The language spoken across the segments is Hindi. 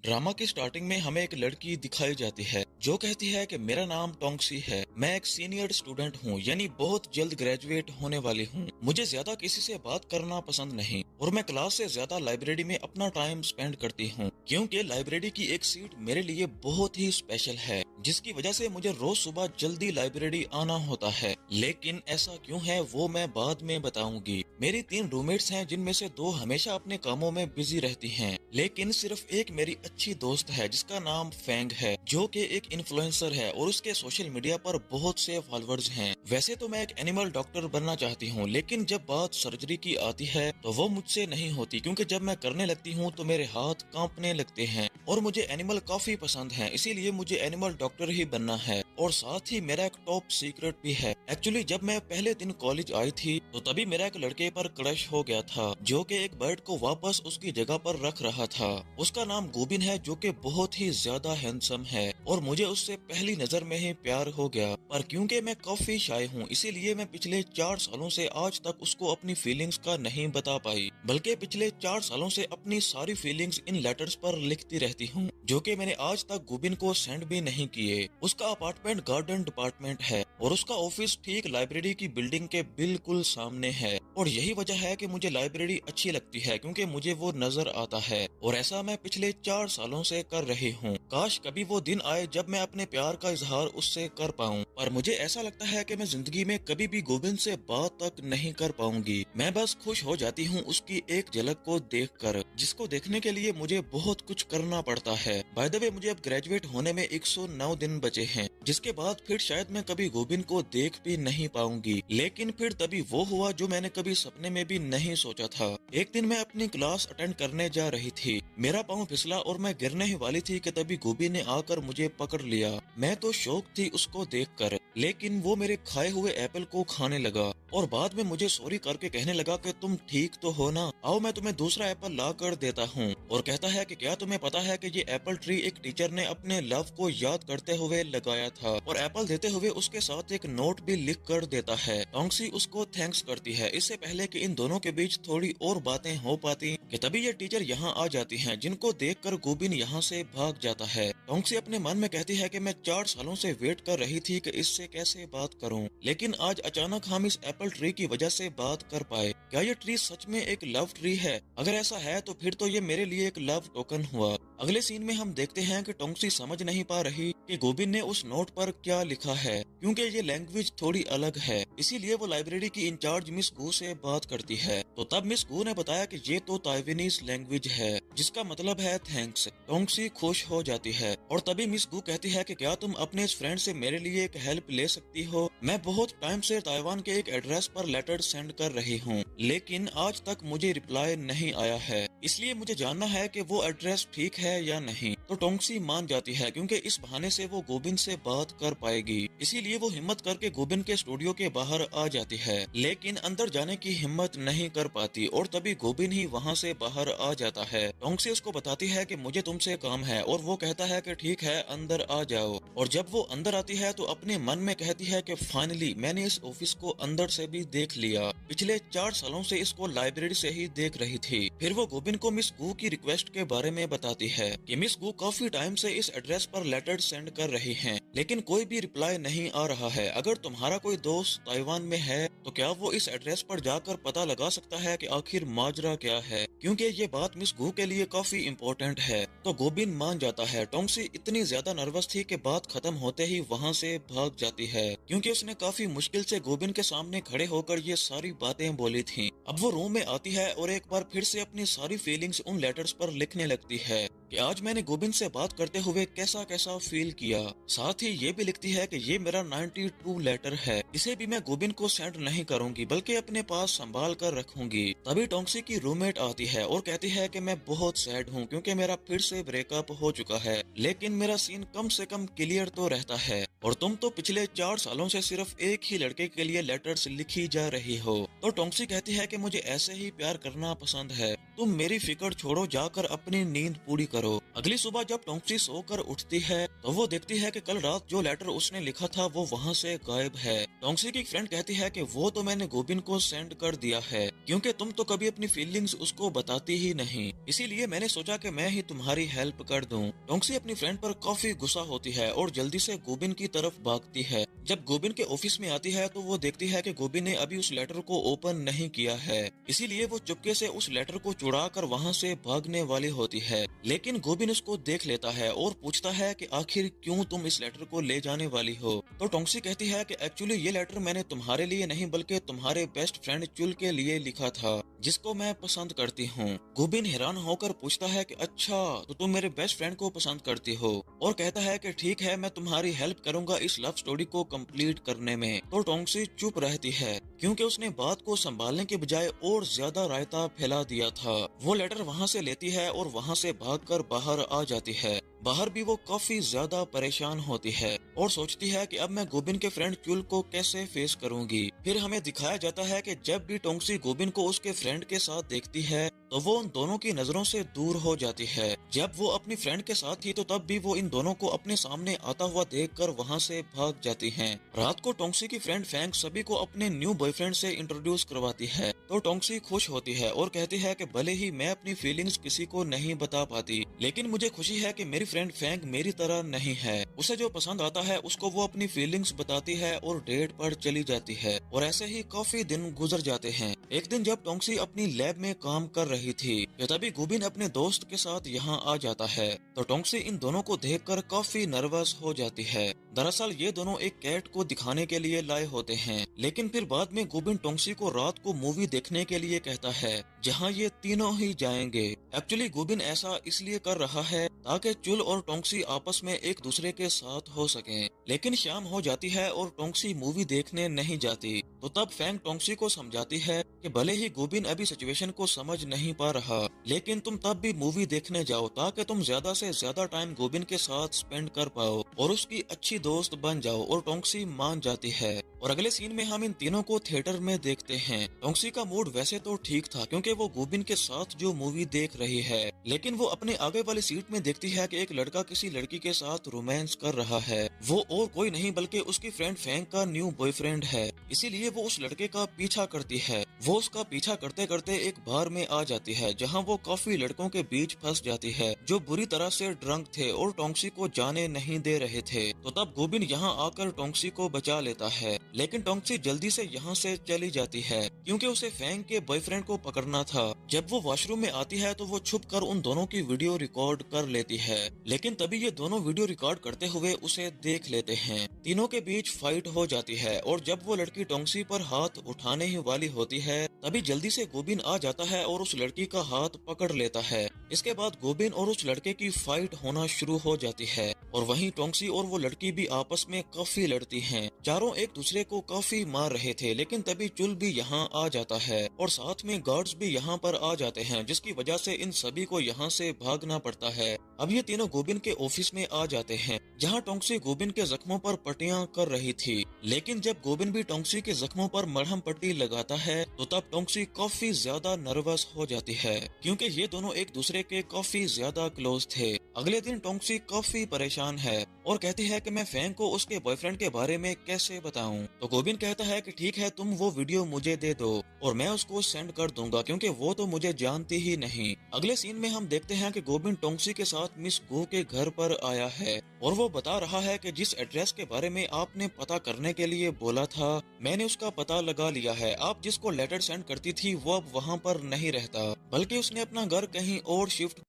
ड्रामा की स्टार्टिंग में हमें एक लड़की दिखाई जाती है जो कहती है कि मेरा नाम टोंक्सी है, मैं एक सीनियर स्टूडेंट हूँ, यानी बहुत जल्द ग्रेजुएट होने वाली हूँ। मुझे ज्यादा किसी से बात करना पसंद नहीं और मैं क्लास से ज्यादा लाइब्रेरी में अपना टाइम स्पेंड करती हूँ, क्योंकि लाइब्रेरी की एक सीट मेरे लिए बहुत ही स्पेशल है, जिसकी वजह से मुझे रोज सुबह जल्दी लाइब्रेरी आना होता है। लेकिन ऐसा क्यों है वो मैं बाद में बताऊंगी। मेरी 3 रूममेट्स हैं, जिनमें से 2 हमेशा अपने कामों में बिजी रहती हैं, लेकिन सिर्फ एक मेरी अच्छी दोस्त है जिसका नाम फेंग है, जो कि एक इन्फ्लुएंसर है और उसके सोशल मीडिया पर बहुत से फॉलोअर्स हैं। वैसे तो मैं एक एनिमल डॉक्टर बनना चाहती हूँ, लेकिन जब बात सर्जरी की आती है तो वो मुझसे नहीं होती, क्योंकि जब मैं करने लगती हूँ तो मेरे हाथ कांपने लगते हैं और मुझे एनिमल काफी पसंद है, इसीलिए मुझे एनिमल डॉक्टर ही बनना है। और साथ ही मेरा एक टॉप सीक्रेट भी है। एक्चुअली जब मैं पहले दिन कॉलेज आई थी तो तभी मेरा एक लड़के पर क्रश हो गया था, जो कि एक बर्ड को वापस उसकी जगह पर रख रहा था। उसका नाम गोबिन है, जो कि बहुत ही ज्यादा हैंडसम है और मुझे उससे पहली नजर में ही प्यार हो गया। पर क्योंकि मैं काफी शाय हूँ, इसीलिए मैं पिछले 4 सालों से आज तक उसको अपनी फीलिंग्स का नहीं बता पाई, बल्कि पिछले 4 सालों से अपनी सारी फीलिंग्स इन लेटर्स पर लिखती रहती हूँ, जो कि मैंने आज तक गोबिन को सेंड भी नहीं किए। उसका अपार्टमेंट गार्डन डिपार्टमेंट है और उसका ऑफिस ठीक लाइब्रेरी की बिल्डिंग के बिल्कुल सामने है, और यही वजह है कि मुझे लाइब्रेरी अच्छी लगती है, क्योंकि मुझे वो नजर आता है और ऐसा मैं पिछले 4 सालों से कर रही हूँ। काश कभी वो दिन आए जब मैं अपने प्यार का इजहार उससे कर पाऊँ, पर मुझे ऐसा लगता है कि मैं जिंदगी में कभी भी गोबिंद से बात तक नहीं कर पाऊंगी। मैं बस खुश हो जाती हूँ उसकी एक झलक को देखकर, जिसको देखने के लिए मुझे बहुत कुछ करना पड़ता है। बाय द वे, मुझे अब ग्रेजुएट होने में 109 दिन बचे हैं, जिसके बाद फिर शायद मैं कभी गोबिंद को देख भी नहीं पाऊंगी। लेकिन फिर तभी वो हुआ जो मैंने कभी सपने में भी नहीं सोचा था। एक दिन मैं अपनी क्लास अटेंड करने जा रही थी, मेरा पाँव फिसला और मैं गिरने ही वाली थी कि तभी गोबिंद ने आकर मुझे पकड़ लिया। मैं तो शौक थी उसको देखकर, लेकिन वो मेरे खाए हुए एप्पल को खाने लगा और बाद में मुझे सॉरी करके कहने लगा कि तुम ठीक तो हो ना, आओ मैं तुम्हें दूसरा एप्पल ला कर देता हूँ। और कहता है कि क्या तुम्हें पता है कि ये एप्पल ट्री एक टीचर ने अपने लव को याद करते हुए लगाया था, और एप्पल देते हुए उसके साथ एक नोट भी लिख कर देता है। टोंक्सी उसको थैंक्स करती है। इससे पहले कि इन दोनों के बीच थोड़ी और बातें हो पाती कि तभी ये टीचर यहाँ आ जाती हैं, जिनको देखकर गोबिन यहाँ से भाग जाता है। टोंक्सी अपने मन में कहती है कि मैं 4 सालों से वेट कर रही थी कि इससे कैसे बात करूं, लेकिन आज अचानक हम इस एप्पल ट्री की वजह से बात कर पाए। क्या ये ट्री सच में एक लव ट्री है? अगर ऐसा है तो फिर तो ये मेरे लिए एक लव टोकन हुआ। अगले सीन में हम देखते हैं कि टोंक्सी समझ नहीं पा रही कि गोबिन ने उस नोट पर क्या लिखा है, क्योंकि ये लैंग्वेज थोड़ी अलग है, इसीलिए वो लाइब्रेरी की इंचार्ज मिस गू से बात करती है। तो तब मिस गू ने बताया कि ये तो ताइवानीज लैंग्वेज है, जिसका मतलब है थैंक्स। टोंक्सी खुश हो जाती है और तभी मिस गू कहती है कि क्या तुम अपने इस फ्रेंड से मेरे लिए एक हेल्प ले सकती हो? मैं बहुत टाइम से ताइवान के एक एड्रेस पर लेटर सेंड कर रही हूँ, लेकिन आज तक मुझे रिप्लाई नहीं आया है, इसलिए मुझे जानना है कि वो एड्रेस ठीक है या नहीं। तो टोंक्सी मान जाती है, क्योंकि इस बहाने से वो गोबिन से बात कर पाएगी, इसीलिए वो हिम्मत करके गोबिन के स्टूडियो के बाहर आ जाती है, लेकिन अंदर जाने की हिम्मत नहीं कर पाती और तभी गोबिन ही वहाँ से बाहर आ जाता है। टोंक्सी उसको बताती है कि मुझे तुमसे काम है और वो कहता है कि ठीक है अंदर आ जाओ। और जब वो अंदर आती है तो अपने मन में कहती है कि फाइनली मैंने इस ऑफिस को अंदर से भी देख लिया। पिछले 4 सालों से इसको लाइब्रेरी से ही देख रही थी। फिर वो गोबिन को मिस गू की रिक्वेस्ट के बारे में बताती है कि मिस गू काफी टाइम से इस एड्रेस पर लेटर सेंड कर रही हैं, लेकिन कोई भी रिप्लाई नहीं आ रहा है। अगर तुम्हारा कोई दोस्त ताइवान में है तो क्या वो इस एड्रेस पर जाकर पता लगा सकता है कि आखिर माजरा क्या है, क्योंकि ये बात मिस गू के लिए काफी इम्पोर्टेंट है। तो गोबिन मान जाता है। टोंक्सी इतनी ज्यादा नर्वस थी कि बात खत्म होते ही वहाँ से भाग जाती है, क्योंकि उसने काफी मुश्किल से गोबिन के सामने खड़े होकर ये सारी बातें बोली थी। अब वो रूम में आती है और एक बार फिर से अपनी सारी फीलिंग्स उन लेटर्स पर लिखने लगती है कि आज मैंने गोबिन से बात करते हुए कैसा कैसा फील किया। साथ ही ये भी लिखती है कि ये मेरा 92 लेटर है, इसे भी मैं गोबिन को सेंड नहीं करूंगी बल्कि अपने पास संभाल कर रखूंगी। तभी टोंक्सी की रूममेट आती है और कहती है कि मैं बहुत सैड हूँ, क्योंकि मेरा फिर से ब्रेकअप हो चुका है, लेकिन मेरा सीन कम से कम क्लियर तो रहता है और तुम तो पिछले 4 सालों से सिर्फ एक ही लड़के के लिए लेटर्स लिखी जा रही हो। तो टोंक्सी कहती है कि मुझे ऐसे ही प्यार करना पसंद है, तुम मेरी फिक्र छोड़ो, जाकर अपनी नींद पूरी करो। अगली सुबह जब टोंक्सी सोकर उठती है तो वो देखती है कि कल रात जो लेटर उसने लिखा था वो वहाँ से गायब है। टोंगसी की फ्रेंड कहती है कि वो तो मैंने गोबिन को सेंड कर दिया है, क्योंकि तुम तो कभी अपनी फीलिंग्स उसको बताती ही नहीं, इसीलिए मैंने सोचा कि मैं ही तुम्हारी हेल्प कर दूं। टोंगसी अपनी फ्रेंड पर काफी गुस्सा होती है और जल्दी से गोबिन की तरफ भागती है। जब गोबिन के ऑफिस में आती है तो वो देखती है कि गोबिन ने अभी उस लेटर को ओपन नहीं किया है, इसीलिए वो चुपके से उस लेटर को चुरा कर वहाँ से भागने वाली होती है। लेकिन गोबिन उसको देख लेता है और पूछता है कि आखिर क्यों तुम इस लेटर को ले जाने वाली हो। तो टोंगसी कहती है कि एक्चुअली ये लेटर मैंने तुम्हारे लिए नहीं बल्कि तुम्हारे बेस्ट फ्रेंड चुल के लिए लिखा था, जिसको मैं पसंद करती हूँ। गोबिन हैरान होकर पूछता है कि अच्छा, तो तुम मेरे बेस्ट फ्रेंड को पसंद करती हो, और कहता है कि ठीक है, मैं तुम्हारी हेल्प करूंगा इस लव स्टोरी को कंप्लीट करने में। तो टोंगसी चुप रहती है क्योंकि उसने बात को संभालने के बजाय और ज्यादा रायता फैला दिया था। वो लेटर वहाँ से लेती है और वहाँ से भागकर बाहर आ जाती है। बाहर भी वो काफी ज्यादा परेशान होती है और सोचती है कि अब मैं गोबिन के फ्रेंड चुल को कैसे फेस करूंगी। फिर हमें दिखाया जाता है कि जब भी टोंगसी गोबिन को उसके फ्रेंड के साथ देखती है तो वो उन दोनों की नजरों से दूर हो जाती है। जब वो अपनी फ्रेंड के साथ थी तो तब भी वो इन दोनों को अपने सामने आता हुआ देखकर वहाँ से भाग जाती हैं। रात को टोंगसी की फ्रेंड फैंग सभी को अपने न्यू बॉयफ्रेंड से इंट्रोड्यूस करवाती है तो टोंगसी खुश होती है और कहती है कि भले ही मैं अपनी फीलिंग्स किसी को नहीं बता पाती, लेकिन मुझे खुशी है कि मेरी फ्रेंड फैंग मेरी तरह नहीं है। उसे जो पसंद आता है उसको वो अपनी फीलिंग्स बताती है और डेट पर चली जाती है। और ऐसे ही काफी दिन गुजर जाते हैं। एक दिन जब टोंगसी अपनी लैब में काम कर रही थी तभी गोबिन अपने दोस्त के साथ यहाँ आ जाता है तो टोंगसी इन दोनों को देखकर काफी नर्वस हो जाती है। दरअसल ये दोनों एक कैट को दिखाने के लिए लाए होते हैं, लेकिन फिर बाद में गोबिन टोंगसी को रात को मूवी देखने के लिए कहता है जहाँ ये तीनों ही जाएंगे। एक्चुअली गोबिन ऐसा इसलिए कर रहा है ताकि चुल और टोंगसी आपस में एक दूसरे के साथ हो सकें। लेकिन शाम हो जाती है और टोंगसी मूवी देखने नहीं जाती तो तब फैंग टोंगसी को समझाती है कि भले ही गोबिन अभी सिचुएशन को समझ नहीं पा रहा, लेकिन तुम तब भी मूवी देखने जाओ ताकि तुम ज्यादा से ज्यादा टाइम गोबिन के साथ स्पेंड कर पाओ और उसकी अच्छी दोस्त बन जाओ। और टोंगसी मान जाती है। और अगले सीन में हम इन तीनों को थिएटर में देखते हैं। टोंगसी का मूड वैसे तो ठीक था क्योंकि वो गोबिन के साथ जो मूवी देख रही है, लेकिन वो अपने आगे वाली सीट में देखती है कि एक लड़का किसी लड़की के साथ रोमांस कर रहा है। वो और कोई नहीं बल्कि उसकी फ्रेंड फैंग का न्यू बॉयफ्रेंड है, इसीलिए वो उस लड़के का पीछा करती है। वो उसका पीछा करते करते एक बार में आ जाती है जहाँ वो काफी लड़कों के बीच फंस जाती है जो बुरी तरह से ड्रंक थे और टोंगसी को जाने नहीं दे रहे थे। तो तब गोबिन यहाँ आकर टोंगसी को बचा लेता है, लेकिन टोंगसी जल्दी से यहाँ से चली जाती है क्योंकि उसे फैंग के बॉयफ्रेंड को पकड़ना था। जब वो वॉशरूम में आती है तो वो छुप कर उन दोनों की वीडियो रिकॉर्ड कर लेती है, लेकिन तभी ये दोनों वीडियो रिकॉर्ड करते हुए उसे देख लेते हैं। तीनों के बीच फाइट हो जाती है और जब वो लड़की टोंगसी पर हाथ उठाने ही वाली होती है तभी जल्दी से गोबिन आ जाता है और उस लड़की का हाथ पकड़ लेता है। इसके बाद गोबिन और उस लड़के की फाइट होना शुरू हो जाती है और वहीं टोंगसी और वो लड़की भी आपस में काफी लड़ती हैं। चारों एक दूसरे को काफी मार रहे थे, लेकिन तभी चुल भी यहाँ आ जाता है और साथ में गार्ड्स भी यहाँ पर आ जाते हैं, जिसकी वजह से इन सभी को यहाँ से भागना पड़ता है। अब ये तीनों गोबिन के ऑफिस में आ जाते हैं जहाँ टोंगसी गोबिन के जख्मों पर पट्टियां कर रही थी, लेकिन जब गोबिन भी टोंगसी के जख्मों पर मरहम पट्टी लगाता है तो तब टोंगसी काफी ज्यादा नर्वस हो जाती है क्योंकि ये दोनों एक दूसरे के काफी ज्यादा क्लोज थे। अगले दिन टोंगसी काफी परेशान है और कहती है कि मैं फैंग को उसके बॉयफ्रेंड के बारे में कैसे बताऊं। तो गोबिन कहता है कि ठीक है, तुम वो वीडियो मुझे दे दो और मैं उसको सेंड कर दूंगा क्योंकि वो तो मुझे जानती ही नहीं। अगले सीन में हम देखते हैं कि गोबिन टोंगसी के साथ मिस गो के घर पर आया है और वो बता रहा है कि जिस एड्रेस के बारे में आपने पता करने के लिए बोला था मैंने उसका पता लगा लिया है। आप जिसको लेटर सेंड करती थी वो अब वहाँ पर नहीं रहता, बल्कि उसने अपना घर कहीं और शिफ्ट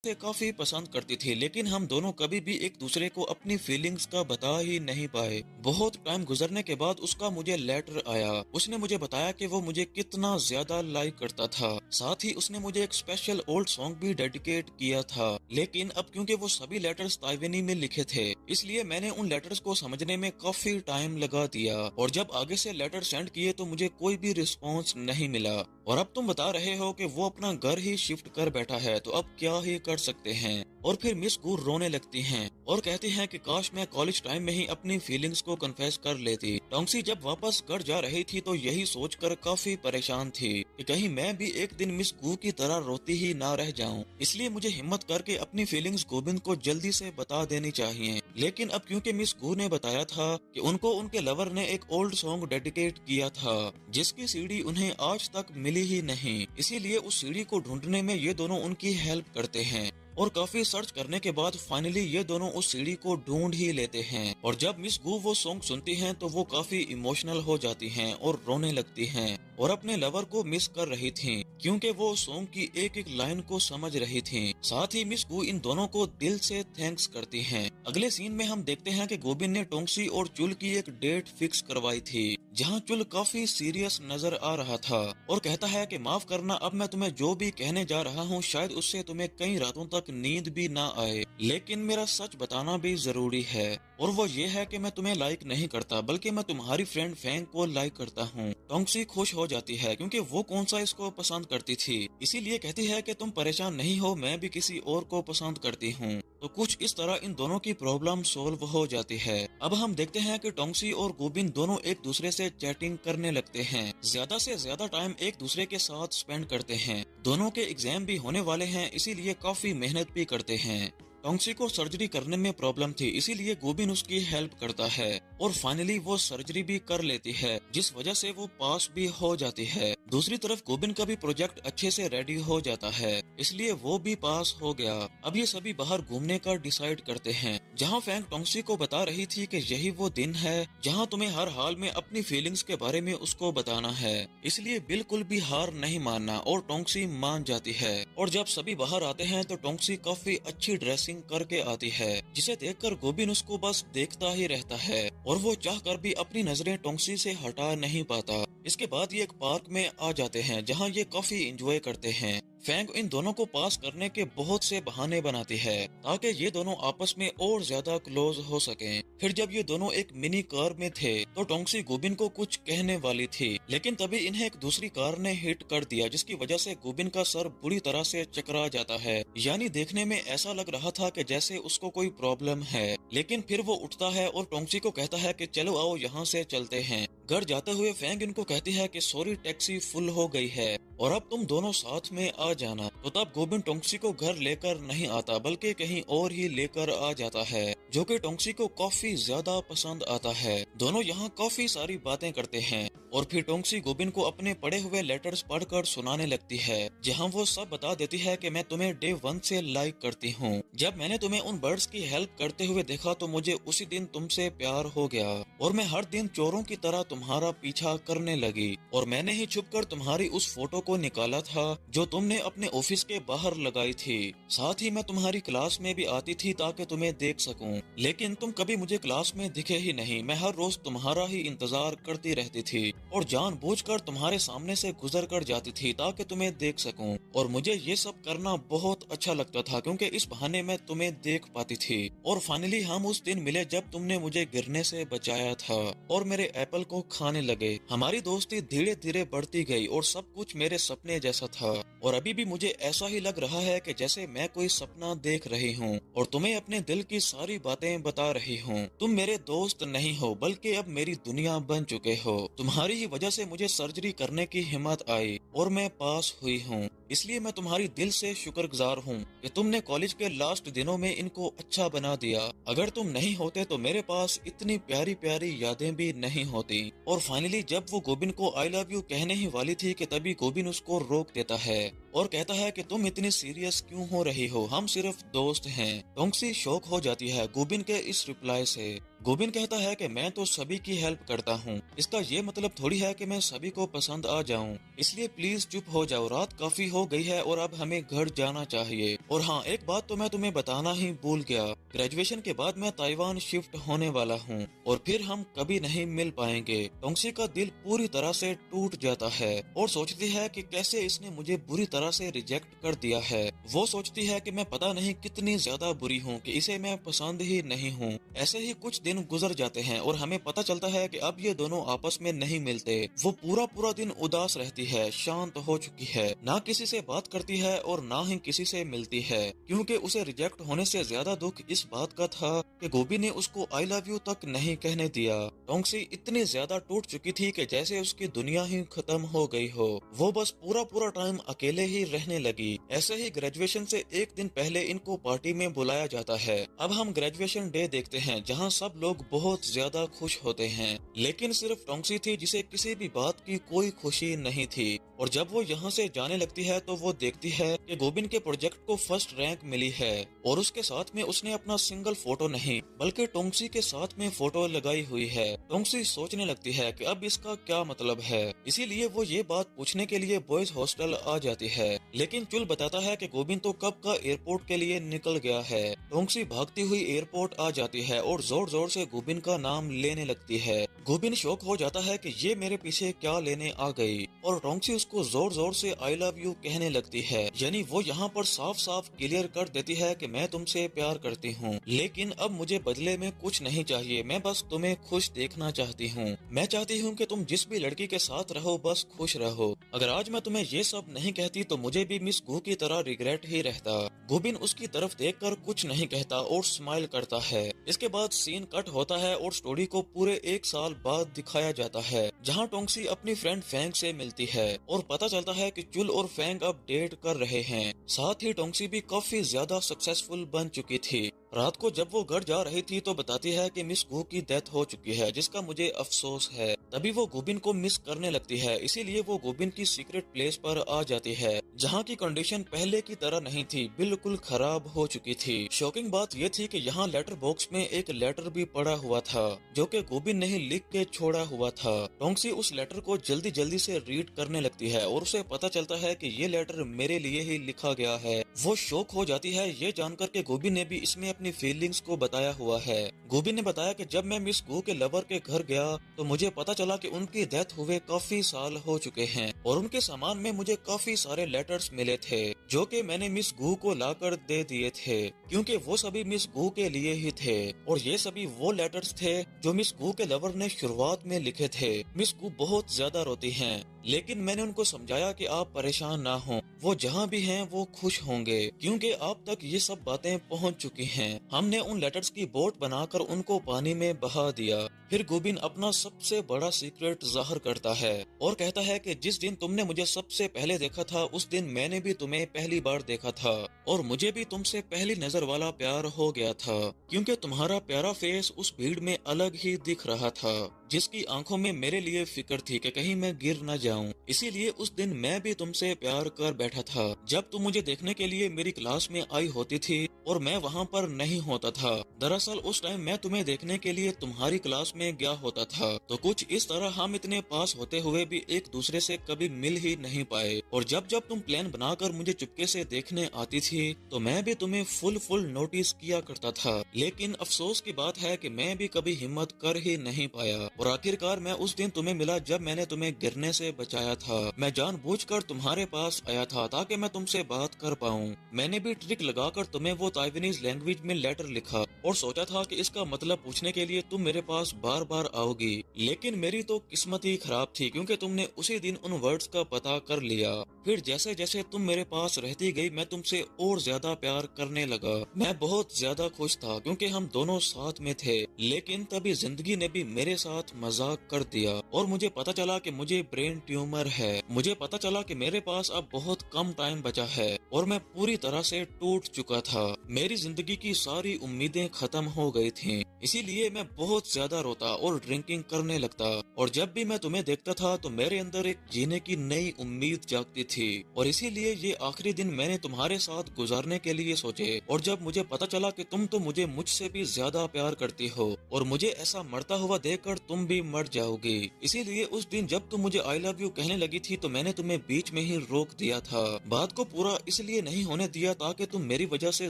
से काफी पसंद करती थी, लेकिन हम दोनों कभी भी एक दूसरे को अपनी फीलिंग्स का बता ही नहीं पाए। बहुत टाइम गुजरने के बाद उसका मुझे लेटर आया। उसने मुझे बताया कि वो मुझे कितना ज्यादा लाइक करता था, साथ ही उसने मुझे एक स्पेशल ओल्ड सॉन्ग भी डेडिकेट किया था। लेकिन अब क्योंकि वो सभी लेटर्स ताइवानी में लिखे थे, इसलिए मैंने उन लेटर्स को समझने में काफी टाइम लगा दिया और जब आगे से लेटर सेंड किए तो मुझे कोई भी रिस्पॉन्स नहीं मिला और अब तुम बता रहे हो कि वो अपना घर ही शिफ्ट कर बैठा है, तो अब क्या ही कर सकते हैं। और फिर मिस गू रोने लगती हैं और कहती हैं कि काश मैं कॉलेज टाइम में ही अपनी फीलिंग्स को कन्फेस कर लेती। टोंक्सी जब वापस घर जा रही थी तो यही सोचकर काफी परेशान थी कि कहीं मैं भी एक दिन मिस गू की तरह रोती ही ना रह जाऊं। इसलिए मुझे हिम्मत करके अपनी फीलिंग्स गोविंद को जल्दी से बता देनी चाहिए। लेकिन अब क्योंकि मिस गू ने बताया था कि उनको उनके लवर ने एक ओल्ड सॉन्ग डेडिकेट किया था जिसकी सीडी उन्हें आज तक मिली ही नहीं, इसीलिए उस सीडी को ढूंढने में ये दोनों उनकी हेल्प करते हैं। और काफी सर्च करने के बाद फाइनली ये दोनों उस सीडी को ढूंढ ही लेते हैं। और जब मिस गू वो सॉन्ग सुनती हैं तो वो काफी इमोशनल हो जाती हैं और रोने लगती हैं और अपने लवर को मिस कर रही थीं क्योंकि वो सॉन्ग की एक एक लाइन को समझ रही थीं। साथ ही मिस गू इन दोनों को दिल से थैंक्स करती हैं। अगले सीन में हम देखते हैं कि गोविंद ने टोंक्सी और चुल की एक डेट फिक्स करवाई थी जहां चुल काफी सीरियस नजर आ रहा था और कहता है कि माफ करना, अब मैं तुम्हें जो भी कहने जा रहा हूं शायद उससे तुम्हें कई रातों तक नींद भी ना आए, लेकिन मेरा सच बताना भी जरूरी है और वो ये है कि मैं तुम्हें लाइक नहीं करता बल्कि मैं तुम्हारी फ्रेंड फैंग को लाइक करता हूँ। टोंक्सी खुश हो जाती है क्योंकि वो कौन सा इसको पसंद करती थी, इसीलिए कहती है कि तुम परेशान नहीं हो, मैं भी किसी और को पसंद करती हूँ। तो कुछ इस तरह इन दोनों की प्रॉब्लम सोल्व हो जाती है। अब हम देखते हैं कि टोंक्सी और गोविंद दोनों एक दूसरे से चैटिंग करने लगते हैं, ज्यादा से ज्यादा टाइम एक दूसरे के साथ स्पेंड करते हैं। दोनों के एग्जाम भी होने वाले हैं इसीलिए काफी मेहनत भी करते हैं। टोंक्सी को सर्जरी करने में प्रॉब्लम थी इसीलिए गोविंद उसकी हेल्प करता है और फाइनली वो सर्जरी भी कर लेती है जिस वजह से वो पास भी हो जाती है। दूसरी तरफ गोविंद का भी प्रोजेक्ट अच्छे से रेडी हो जाता है इसलिए वो भी पास हो गया। अब ये सभी बाहर घूमने का डिसाइड करते हैं जहाँ फैंग टोंक्सी को बता रही थी कि यही वो दिन है जहाँ तुम्हें हर हाल में अपनी फीलिंग्स के बारे में उसको बताना है, इसलिए बिल्कुल भी हार नहीं मानना। और टोंक्सी मान जाती है और जब सभी बाहर आते हैं तो टोंक्सी काफी अच्छी ड्रेसिंग करके आती है जिसे देखकर गोविंद उसको बस देखता ही रहता है और वो चाहकर भी अपनी नजरें टोंक्सी से हटा नहीं पाता। इसके बाद ये एक पार्क में आ जाते हैं जहाँ ये काफी एंजॉय करते हैं। फैंग इन दोनों को पास करने के बहुत से बहाने बनाती है ताकि ये दोनों आपस में और ज्यादा क्लोज हो सकें। फिर जब ये दोनों एक मिनी कार में थे तो टोंक्सी गोविंद को कुछ कहने वाली थी लेकिन तभी इन्हें एक दूसरी कार ने हिट कर दिया जिसकी वजह से गोविंद का सर बुरी तरह से चकरा जाता है, यानी देखने में ऐसा लग रहा था कि जैसे उसको कोई प्रॉब्लम है। लेकिन फिर वो उठता है और टोंक्सी को कहता है कि चलो आओ यहाँ से चलते हैं। घर जाते हुए फैंग इनको कहती है कि सॉरी टैक्सी फुल हो गई है और अब तुम दोनों साथ में आ जाना। तो तब गोविंद टोंक्सी को घर लेकर नहीं आता बल्कि कहीं और ही लेकर आ जाता है जो कि टोंक्सी को काफी ज्यादा पसंद आता है। दोनों यहाँ काफी सारी बातें करते हैं और फिर टोंक्सी गोविंद को अपने पढ़े हुए लेटर्स पढ़कर सुनाने लगती है जहाँ वो सब बता देती है कि मैं तुम्हें डे 1 से लाइक करती हूँ। जब मैंने तुम्हें उन बर्ड्स की हेल्प करते हुए देखा तो मुझे उसी दिन तुमसे प्यार हो गया और मैं हर दिन चोरों की तरह तुम्हारा पीछा करने लगी और मैंने ही छुपकर तुम्हारी उस फोटो को निकाला था जो तुमने अपने ऑफिस के बाहर लगाई थी। साथ ही मैं तुम्हारी क्लास में भी आती थी ताकि तुम्हें देख सकूं, लेकिन तुम कभी मुझे क्लास में दिखे ही नहीं। मैं हर रोज तुम्हारा ही इंतजार करती रहती थी और जानबूझकर तुम्हारे सामने से गुजर कर जाती थी ताकि तुम्हें देख सकूं। और मुझे ये सब करना बहुत अच्छा लगता था क्योंकि इस बहाने मैं तुम्हें देख पाती थी। और फाइनली हम उस दिन मिले जब तुमने मुझे गिरने से बचाया था और मेरे एप्पल को खाने लगे। हमारी दोस्ती धीरे धीरे बढ़ती गई और सब कुछ मेरे सपने जैसा था और अभी भी मुझे ऐसा ही लग रहा है कि जैसे मैं कोई सपना देख रही हूँ और तुम्हें अपने दिल की सारी बातें बता रही हूँ। तुम मेरे दोस्त नहीं हो बल्कि अब मेरी दुनिया बन चुके हो। तुम्हारी ही वजह से मुझे सर्जरी करने की हिम्मत आई और मैं पास हुई हूँ, इसलिए मैं तुम्हारी दिल से शुक्रगुजार हूँ कि तुमने कॉलेज के लास्ट दिनों में इनको अच्छा बना दिया। अगर तुम नहीं होते तो मेरे पास इतनी प्यारी प्यारी यादें भी नहीं होती। और फाइनली जब वो गोविंद को आई लव यू कहने ही वाली थी कि तभी गोविंद उसको रोक देता है और कहता है कि तुम इतनी सीरियस क्यों हो रही हो, हम सिर्फ दोस्त हैं। टोंक्सी शॉक हो जाती है गोविंद के इस रिप्लाई से। गोविंद कहता है कि मैं तो सभी की हेल्प करता हूँ, इसका ये मतलब थोड़ी है कि मैं सभी को पसंद आ जाऊँ, इसलिए प्लीज चुप हो जाओ, रात काफी हो गई है और अब हमें घर जाना चाहिए। और हाँ, एक बात तो मैं तुम्हें बताना ही भूल गया, ग्रेजुएशन के बाद मैं ताइवान शिफ्ट होने वाला हूँ और फिर हम कभी नहीं मिल पाएंगे। टोंक्सी का दिल पूरी तरह से टूट जाता है और सोचती है कि कैसे इसने मुझे बुरी तरह से रिजेक्ट कर दिया है। वो सोचती है कि मैं पता नहीं कितनी ज्यादा बुरी हूँ कि इसे मैं पसंद ही नहीं हूँ। ऐसे ही कुछ दिन गुजर जाते हैं और हमें पता चलता है कि अब ये दोनों आपस में नहीं मिलते। वो पूरा पूरा दिन उदास रहती है, शांत हो चुकी है, ना किसी से बात करती है और ना ही किसी से मिलती है, क्योंकि उसे रिजेक्ट होने से ज्यादा दुख इस बात का था कि गोभी ने उसको आई लव यू तक नहीं कहने दिया। टोंक्सी इतनी ज्यादा टूट चुकी थी कि जैसे उसकी दुनिया ही खत्म हो गई हो। वो बस पूरा पूरा टाइम अकेले ही रहने लगी। ऐसे ही ग्रेजुएशन से एक दिन पहले इनको पार्टी में बुलाया जाता है। अब हम ग्रेजुएशन डे देखते हैं जहाँ सब लोग बहुत ज्यादा खुश होते हैं, लेकिन सिर्फ टोंक्सी थी जिसे किसी भी बात की कोई खुशी नहीं थी। और जब वो यहाँ से जाने लगती है तो वो देखती है कि गोबिन के प्रोजेक्ट को फर्स्ट रैंक मिली है और उसके साथ में उसने अपना सिंगल फोटो नहीं बल्कि टोंक्सी के साथ में फोटो लगाई हुई है। टोंक्सी सोचने लगती है कि अब इसका क्या मतलब है, इसीलिए वो ये बात पूछने के लिए बॉयज हॉस्टल आ जाती है। लेकिन चुल बताता है कि गोबिन तो कब का एयरपोर्ट के लिए निकल गया है। टोंक्सी भागती हुई एयरपोर्ट आ जाती है और जोर जोर से गोबिन का नाम लेने लगती है। गोबिन शॉक हो जाता है कि ये मेरे पीछे क्या लेने आ गई और टोंक्सी उसको जोर जोर से आई लव यू कहने लगती है। यानी वो यहाँ पर साफ साफ क्लियर कर देती है कि मैं तुमसे प्यार करती हूँ, लेकिन अब मुझे बदले में कुछ नहीं चाहिए, मैं बस तुम्हें खुश देखना चाहती हूँ। मैं चाहती हूँ कि तुम जिस भी लड़की के साथ रहो बस खुश रहो। अगर आज मैं तुम्हें ये सब नहीं कहती तो मुझे भी मिस गू की तरह रिग्रेट ही रहता। गोबिन उसकी तरफ देखकर कुछ नहीं कहता और स्माइल करता है। इसके बाद सीन कट होता है और स्टोरी को पूरे 1 साल बाद दिखाया जाता है, जहाँ टोंक्सी अपनी फ्रेंड फैंग से मिलती है और पता चलता है कि चुल और फैंग अब डेट कर रहे हैं। साथ ही टोंक्सी भी काफी ज्यादा सक्सेसफुल बन चुकी थी। रात को जब वो घर जा रही थी तो बताती है कि मिस गू की डेथ हो चुकी है, जिसका मुझे अफसोस है। तभी वो गोबिन को मिस करने लगती है, इसीलिए वो गोबिन की सीक्रेट प्लेस पर आ जाती है, जहाँ की कंडीशन पहले की तरह नहीं थी, बिल्कुल खराब हो चुकी थी। शॉकिंग बात ये थी कि यहाँ लेटर बॉक्स में एक लेटर भी पड़ा हुआ था जो कि गोबिन ने ही लिख के छोड़ा हुआ था। टोंक्सी उस लेटर को जल्दी जल्दी से रीड करने लगती है और उसे पता चलता है कि ये लेटर मेरे लिए ही लिखा गया है। वो शॉक हो जाती है ये जानकर के गोबिन ने भी इसमें अपनी फीलिंग्स को बताया हुआ है। गोबिन ने बताया कि जब मैं मिस गू के लवर के घर गया तो मुझे पता चला कि उनकी डेथ हुए काफी साल हो चुके हैं और उनके सामान में मुझे काफी सारे लेटर्स मिले थे जो कि मैंने मिस गू को लाकर दे दिए थे, क्योंकि वो सभी मिस गू के लिए ही थे और ये सभी वो लेटर्स थे जो मिस गू के लवर ने शुरुआत में लिखे थे। मिस गू बहुत ज्यादा रोती हैं, लेकिन मैंने उनको समझाया कि आप परेशान ना हो, वो जहाँ भी हैं वो खुश होंगे, क्योंकि आप तक ये सब बातें पहुँच चुकी हैं। हमने उन लेटर्स की बोट बनाकर उनको पानी में बहा दिया। फिर गोबिन अपना सबसे बड़ा सीक्रेट जाहिर करता है और कहता है कि जिस दिन तुमने मुझे सबसे पहले देखा था उस दिन मैंने भी तुम्हें पहली बार देखा था और मुझे भी तुमसे पहली नजर वाला प्यार हो गया था, क्योंकि तुम्हारा प्यारा फेस उस भीड़ में अलग ही दिख रहा था, जिसकी आंखों में मेरे लिए फिक्र थी कि कहीं मैं गिर न जाऊं। इसीलिए उस दिन मैं भी तुमसे प्यार कर बैठा था। जब तुम मुझे देखने के लिए मेरी क्लास में आई होती थी और मैं वहाँ पर नहीं होता था, दरअसल उस टाइम मैं तुम्हें देखने के लिए तुम्हारी क्लास में गया होता था। तो कुछ इस तरह हम इतने पास होते हुए भी एक दूसरे से कभी मिल ही नहीं पाए। और जब जब तुम प्लान बनाकर मुझे चुपके से देखने आती थी तो मैं भी तुम्हें फुल नोटिस किया करता था, लेकिन अफसोस की बात है कि मैं भी कभी हिम्मत कर ही नहीं पाया। और आखिरकार मैं उस दिन तुम्हें मिला जब मैंने तुम्हें गिरने से बचाया था। मैं जानबूझकर तुम्हारे पास आया था ताकि मैं तुमसे बात कर पाऊं। मैंने भी ट्रिक लगाकर तुम्हें वो ताइवानीज लैंग्वेज में लेटर लिखा और सोचा था कि इसका मतलब पूछने के लिए तुम मेरे पास बार बार आओगी, लेकिन मेरी तो किस्मत ही खराब थी, क्योंकि तुमने उसी दिन उन वर्ड्स का पता कर लिया। फिर जैसे जैसे तुम मेरे पास रहती गई मैं तुमसे और ज्यादा प्यार करने लगा। मैं बहुत ज्यादा खुश था क्योंकि हम दोनों साथ में थे, लेकिन तभी जिंदगी ने भी मेरे साथ मजाक कर दिया और मुझे पता चला कि मुझे ब्रेन ट्यूमर है। मुझे पता चला कि मेरे पास अब बहुत कम टाइम बचा है और मैं पूरी तरह से टूट चुका था। मेरी जिंदगी की सारी उम्मीदें खत्म हो गई थीं। इसीलिए मैं बहुत ज्यादा रोता और ड्रिंकिंग करने लगता और जब भी मैं तुम्हें देखता था तो मेरे अंदर एक जीने की नई उम्मीद जागती थी और इसीलिए ये आखिरी दिन मैंने तुम्हारे साथ गुजारने के लिए सोचे। और जब मुझे पता चला कि तुम तो मुझे मुझसे भी ज्यादा प्यार करती हो और मुझे ऐसा मरता हुआ देखकर तुम तुम भी मर जाओगी। इसीलिए उस दिन जब तुम मुझे आई लव यू कहने लगी थी तो मैंने तुम्हें बीच में ही रोक दिया था। बात को पूरा इसलिए नहीं होने दिया ताकि तुम मेरी वजह से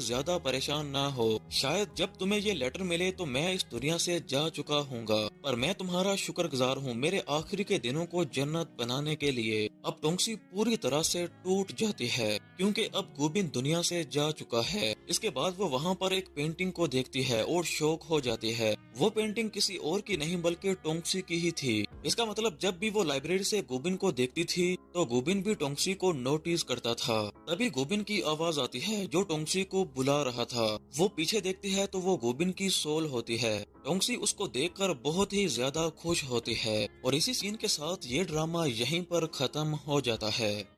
ज्यादा परेशान ना हो। शायद जब तुम्हें ये लेटर मिले तो मैं इस दुनिया से जा चुका हूँगा, पर मैं तुम्हारा शुक्रगुजार हूँ मेरे आखिरी के दिनों को जन्नत बनाने के लिए। अब टोंक्सी पूरी तरह से टूट जाती है क्योंकि अब गोबिंद दुनिया से जा चुका है। इसके बाद वो वहाँ पर एक पेंटिंग को देखती है और शौक हो जाती है। वो पेंटिंग किसी और की नहीं बल्कि टोंक्सी की ही थी। इसका मतलब जब भी वो लाइब्रेरी से गोबिंद को देखती थी तो गोबिंद भी टोंक्सी को नोटिस करता था। तभी गोबिंद की आवाज आती है जो टोंक्सी को बुला रहा था। वो पीछे देखती है तो वो गोबिंद की सोल होती है। टोंक्सी उसको देखकर बहुत ही ज्यादा खुश होती है और इसी सीन के साथ ये ड्रामा यहीं पर खत्म हो जाता है।